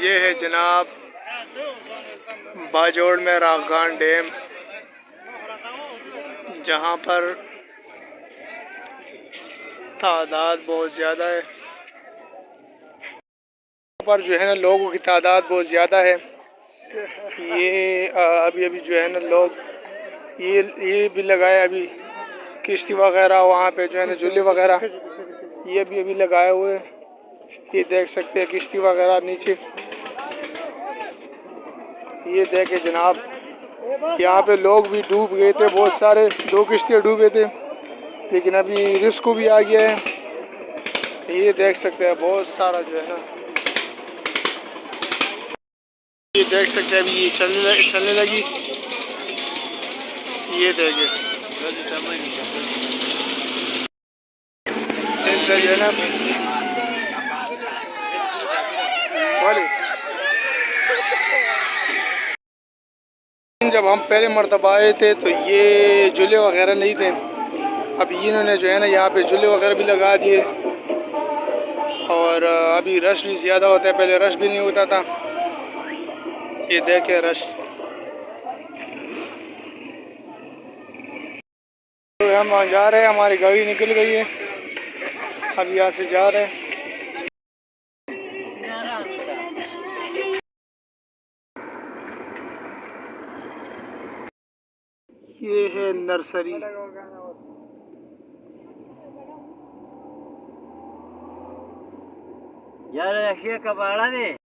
ये है जनाब बाजोड़ में रागान डैम, जहाँ पर तादाद बहुत ज़्यादा है। यहाँ पर जो है ना लोगों की तादाद बहुत ज़्यादा है। ये अभी जो है ना लोग ये भी लगाए अभी किश्ती वगैरह, वहाँ पे जो है ना झूले वगैरह ये भी अभी लगाए हुए। ये देख सकते हैं किश्ती वगैरह नीचे। ये देखे जनाब, यहाँ पे लोग भी डूब गए थे बहुत सारे, 2 किश्तियाँ डूबे थे, लेकिन अभी रिस्क भी आ गया है। ये देख सकते हैं बहुत सारा जो है ना, ये देख सकते हैं अभी ये चलने लगी। ये देखे ऐसा जो है ना जब हम पहले मरतबा आए थे तो ये झूले वगैरह नहीं थे। अभी इन्होंने जो है ना यहाँ पे झूले वगैरह भी लगा दिए, और अभी रश भी ज़्यादा होता है, पहले रश भी नहीं होता था। ये देखे रश, तो हम वहाँ जा रहे हैं, हमारी गाड़ी निकल गई है, अब यहाँ से जा रहे हैं। ये है नर्सरी। यार कबाड़ा ने